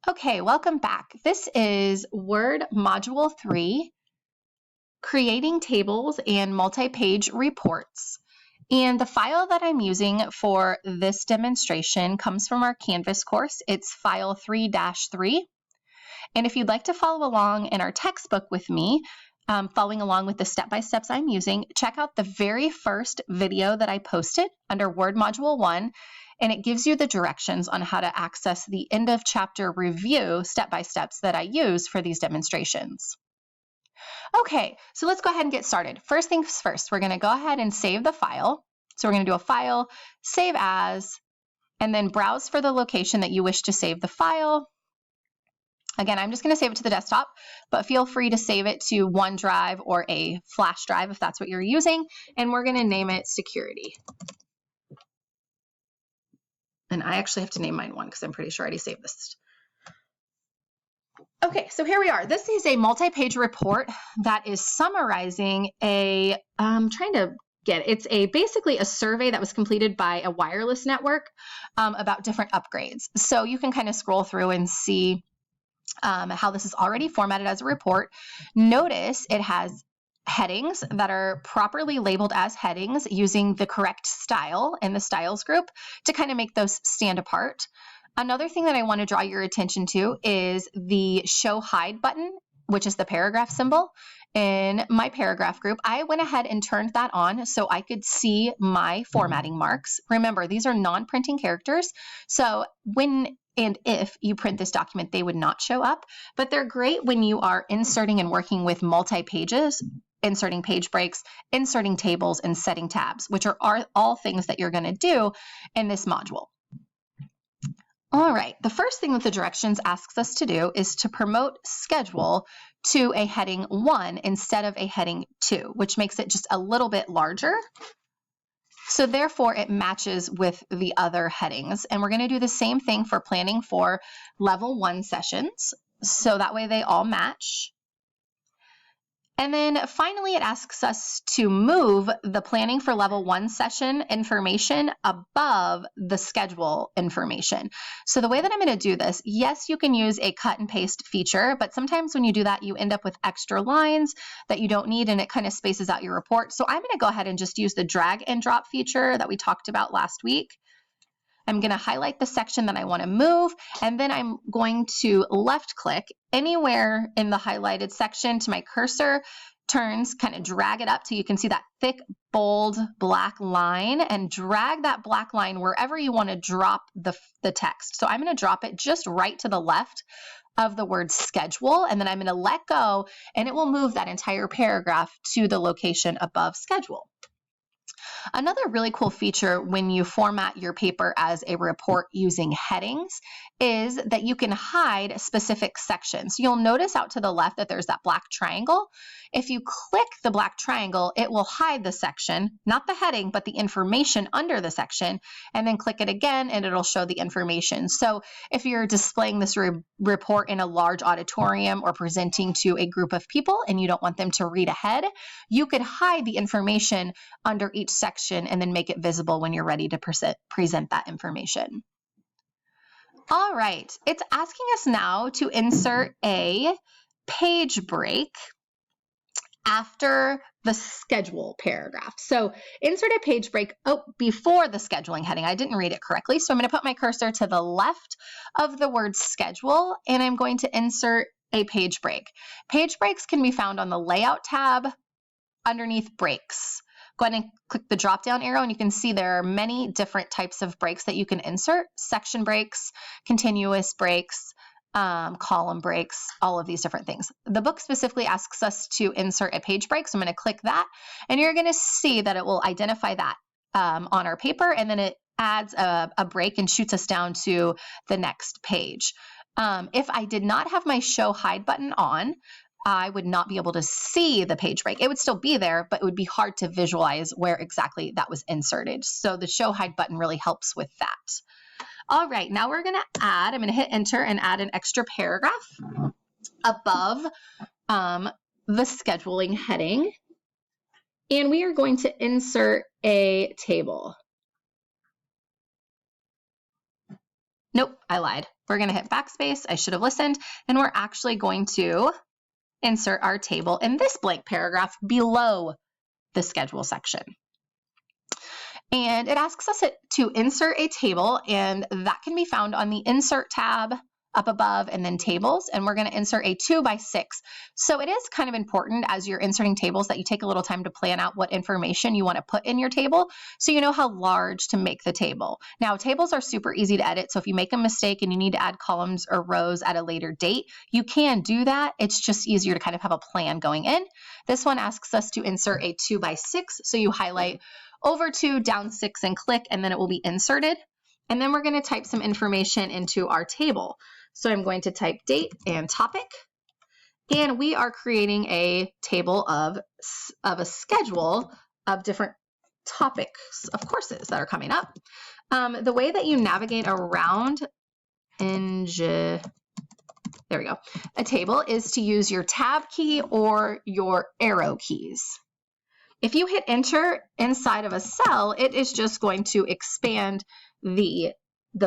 Okay, welcome back. This is Word Module 3, Creating Tables and Multi-Page Reports. And the file that I'm using for this demonstration comes from our Canvas course. It's file 3-3. And if you'd like to follow along in our textbook with me, following along with the step-by-steps I'm using, check out the very first video that I posted under Word Module 1, and it gives you the directions on how to access the end of chapter review step-by-steps that I use for these demonstrations. Okay, so let's go ahead and get started. First things first, we're going to go ahead and save the file. So we're going to do a file, save as, and then browse for the location that you wish to save the file. Again, I'm just going to save it to the desktop, but feel free to save it to OneDrive or a flash drive if that's what you're using, and we're going to name it security. And I actually have to name mine 1 because I'm pretty sure I already saved this. Okay, so here we are. This is a multi-page report that is summarizing it's basically a survey that was completed by a wireless network about different upgrades. So you can kind of scroll through and see how this is already formatted as a report. Notice it has headings that are properly labeled as headings using the correct style in the styles group to kind of make those stand apart. Another thing that I want to draw your attention to is the show hide button, which is the paragraph symbol in my paragraph group. I went ahead and turned that on so I could see my formatting marks. Remember, these are non-printing characters, so when and if you print this document, they would not show up, but they're great when you are inserting and working with multi-pages, inserting page breaks, inserting tables, and setting tabs, which are all things that you're going to do in this module. All right, the first thing that the directions asks us to do is to promote schedule to a heading 1 instead of a heading 2, which makes it just a little bit larger. So therefore, it matches with the other headings. And we're going to do the same thing for planning for level 1 sessions. So that way they all match. And then finally, it asks us to move the planning for level 1 session information above the schedule information. So the way that I'm going to do this, yes, you can use a cut and paste feature, but sometimes when you do that, you end up with extra lines that you don't need, and it kind of spaces out your report. So I'm going to go ahead and just use the drag and drop feature that we talked about last week. I'm going to highlight the section that I want to move, and then I'm going to left click anywhere in the highlighted section to my cursor turns, kind of drag it up till you can see that thick, bold black line, and drag that black line wherever you want to drop the text. So I'm going to drop it just right to the left of the word schedule, and then I'm going to let go, and it will move that entire paragraph to the location above schedule. Another really cool feature when you format your paper as a report using headings is that you can hide specific sections. You'll notice out to the left that there's that black triangle. If you click the black triangle, it will hide the section, not the heading, but the information under the section, and then click it again and it'll show the information. So if you're displaying this report in a large auditorium or presenting to a group of people and you don't want them to read ahead, you could hide the information under each section and then make it visible when you're ready to present that information. All right, it's asking us now to insert a page break after the schedule paragraph. So insert a page break before the scheduling heading. I didn't read it correctly, so I'm going to put my cursor to the left of the word schedule, and I'm going to insert a page break. Page breaks can be found on the Layout tab underneath Breaks. Go ahead and click the drop-down arrow, and you can see there are many different types of breaks that you can insert: section breaks, continuous breaks, column breaks, all of these different things. The book specifically asks us to insert a page break, so I'm going to click that, and you're going to see that it will identify that on our paper, and then it adds a break and shoots us down to the next page. If I did not have my show hide button on, I would not be able to see the page break. It would still be there, but it would be hard to visualize where exactly that was inserted. So the show hide button really helps with that. All right, now we're going to I'm going to hit enter and add an extra paragraph above the scheduling heading. And we are going to insert a table. Nope, I lied. We're going to hit backspace. I should have listened. And we're actually going to insert our table in this blank paragraph below the schedule section. And it asks us to insert a table, and that can be found on the Insert tab up above and then Tables, and we're going to insert a 2x6. So it is kind of important as you're inserting tables that you take a little time to plan out what information you want to put in your table so you know how large to make the table. Now, tables are super easy to edit, so if you make a mistake and you need to add columns or rows at a later date, you can do that. It's just easier to kind of have a plan going in. This one asks us to insert a 2x6, so you highlight over 2, down 6, and click, and then it will be inserted. And then we're going to type some information into our table. So I'm going to type date and topic, and we are creating a table of a schedule of different topics of courses that are coming up. The way that you navigate around there we go, a table is to use your tab key or your arrow keys. If you hit enter inside of a cell, it is just going to expand the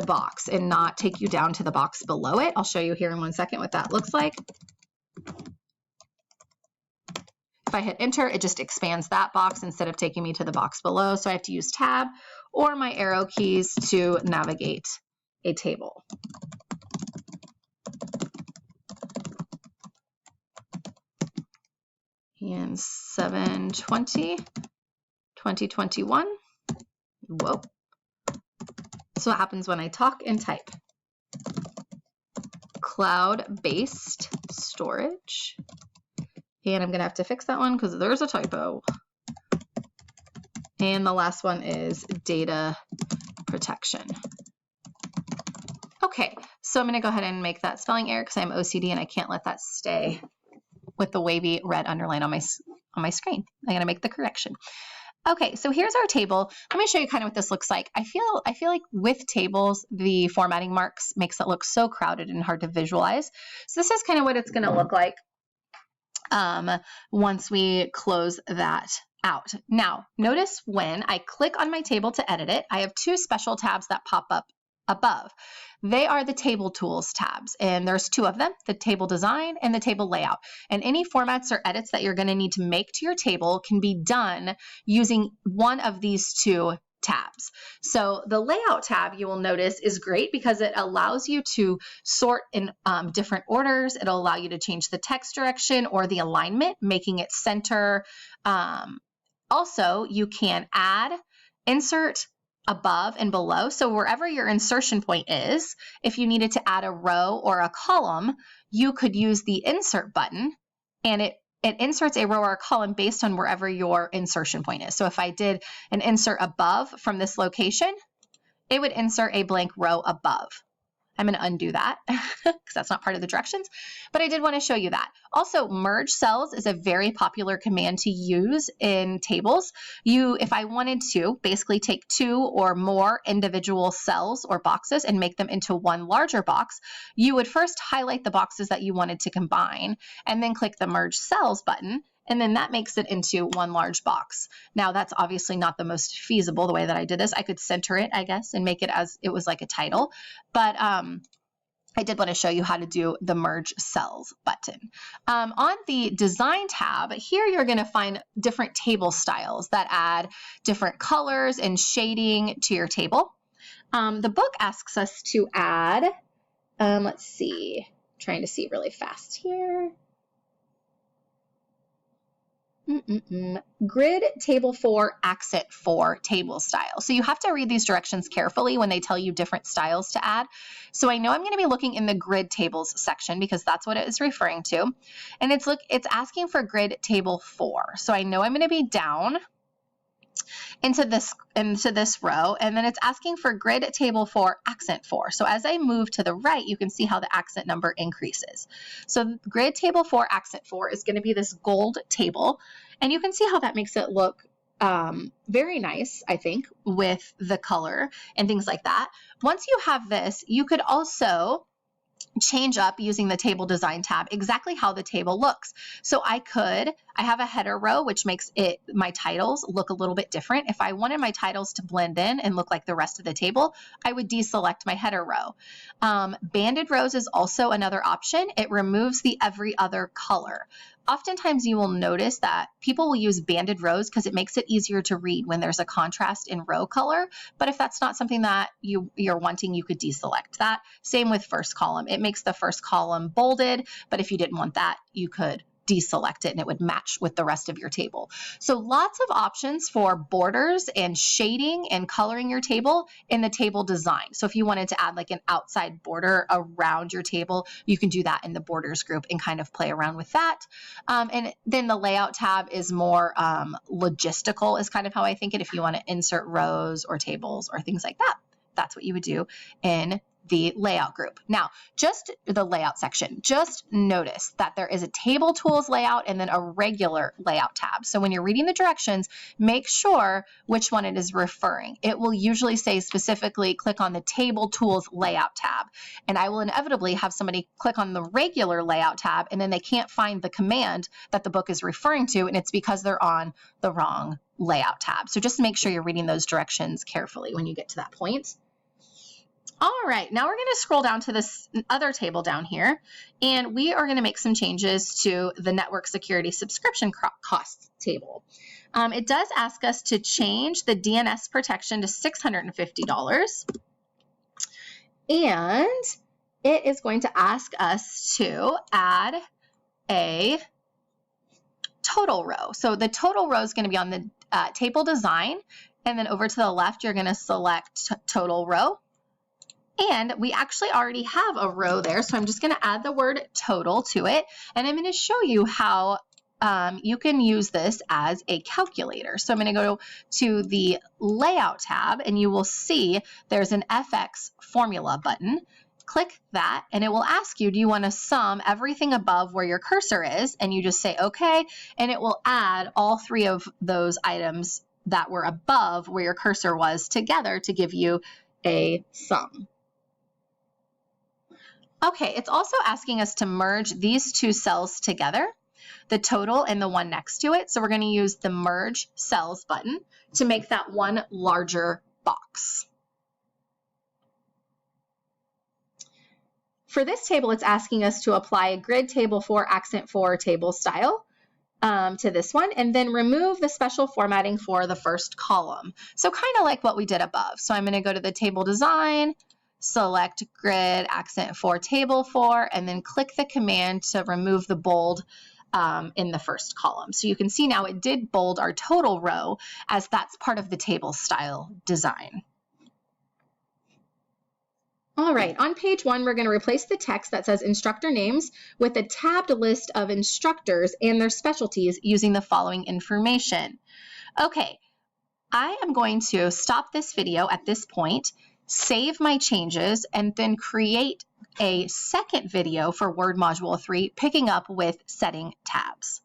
box and not take you down to the box below it. I'll show you here in 1 second what that looks like. If I hit enter, it just expands that box instead of taking me to the box below. So I have to use tab or my arrow keys to navigate a table. And 7/20/2021. Whoa. So what happens when I talk and type? Cloud-based storage. And I'm going to have to fix that one because there's a typo. And the last one is data protection. Okay, so I'm going to go ahead and make that spelling error because I'm OCD and I can't let that stay with the wavy red underline on my screen. I'm going to make the correction. Okay, so here's our table. Let me show you kind of what this looks like. I feel like with tables, the formatting marks makes it look so crowded and hard to visualize. So this is kind of what it's going to look like once we close that out. Now, notice when I click on my table to edit it, I have two special tabs that pop up above. They are the Table Tools tabs, and there's two of them, the Table Design and the Table Layout. And any formats or edits that you're going to need to make to your table can be done using one of these two tabs. So the Layout tab, you will notice, is great because it allows you to sort in different orders. It'll allow you to change the text direction or the alignment, making it center. Also, you can add, insert, above and below. So wherever your insertion point is, if you needed to add a row or a column, you could use the insert button and it inserts a row or a column based on wherever your insertion point is. So if I did an insert above from this location, it would insert a blank row above. I'm going to undo that because that's not part of the directions, but I did want to show you that. Also, merge cells is a very popular command to use in tables. If I wanted to basically take two or more individual cells or boxes and make them into one larger box, you would first highlight the boxes that you wanted to combine and then click the Merge Cells button. And then that makes it into one large box. Now, that's obviously not the most feasible the way that I did this. I could center it, I guess, and make it as it was like a title. But I did want to show you how to do the Merge Cells button. On the Design tab, here you're going to find different table styles that add different colors and shading to your table. The book asks us to add, let's see, trying to see really fast here. Grid Table 4, Accent 4 table style. So you have to read these directions carefully when they tell you different styles to add. So I know I'm going to be looking in the Grid Tables section because that's what it is referring to. And it's asking for Grid Table 4. So I know I'm going to be down into this row, and then it's asking for Grid Table 4, Accent 4. So as I move to the right, you can see how the accent number increases. So Grid Table 4, Accent 4 is going to be this gold table, and you can see how that makes it look very nice, I think, with the color and things like that. Once you have this, you could also change up using the table design tab exactly how the table looks. So I have a header row, which makes my titles look a little bit different. If I wanted my titles to blend in and look like the rest of the table, I would deselect my header row. Banded rows is also another option. It removes the every other color. Oftentimes you will notice that people will use banded rows because it makes it easier to read when there's a contrast in row color. But if that's not something that you're wanting, you could deselect that. Same with first column. It makes the first column bolded, but if you didn't want that, you could deselect it and it would match with the rest of your table. So lots of options for borders and shading and coloring your table in the table design. So if you wanted to add like an outside border around your table, you can do that in the borders group and kind of play around with that. And then the layout tab is more logistical is kind of how I think it. If you want to insert rows or tables or things like that, that's what you would do in the layout group. Now, just the layout section, just notice that there is a table tools layout and then a regular layout tab. So when you're reading the directions, make sure which one it is referring. It will usually say specifically, click on the table tools layout tab. And I will inevitably have somebody click on the regular layout tab and then they can't find the command that the book is referring to. And it's because they're on the wrong layout tab. So just make sure you're reading those directions carefully when you get to that point. All right, now we're going to scroll down to this other table down here, and we are going to make some changes to the network security subscription costs table. It does ask us to change the DNS protection to $650, and it is going to ask us to add a total row. So the total row is going to be on the table design, and then over to the left, you're going to select total row. And we actually already have a row there, so I'm just going to add the word total to it, and I'm going to show you how you can use this as a calculator. So I'm going to go to the Layout tab, and you will see there's an FX formula button. Click that, and it will ask you, do you want to sum everything above where your cursor is? And you just say, okay, and it will add all three of those items that were above where your cursor was together to give you a sum. Okay, it's also asking us to merge these two cells together, the total and the one next to it. So we're going to use the Merge Cells button to make that one larger box. For this table, it's asking us to apply a grid table 4, accent 4 table style to this one, and then remove the special formatting for the first column. So kind of like what we did above. So I'm going to go to the table design, select grid accent 4 table 4, and then click the command to remove the bold in the first column. So you can see now it did bold our total row as that's part of the table style design. All right, on page 1, we're going to replace the text that says instructor names with a tabbed list of instructors and their specialties using the following information. Okay, I am going to stop this video at this point, save my changes, and then create a second video for Word Module 3, picking up with setting tabs.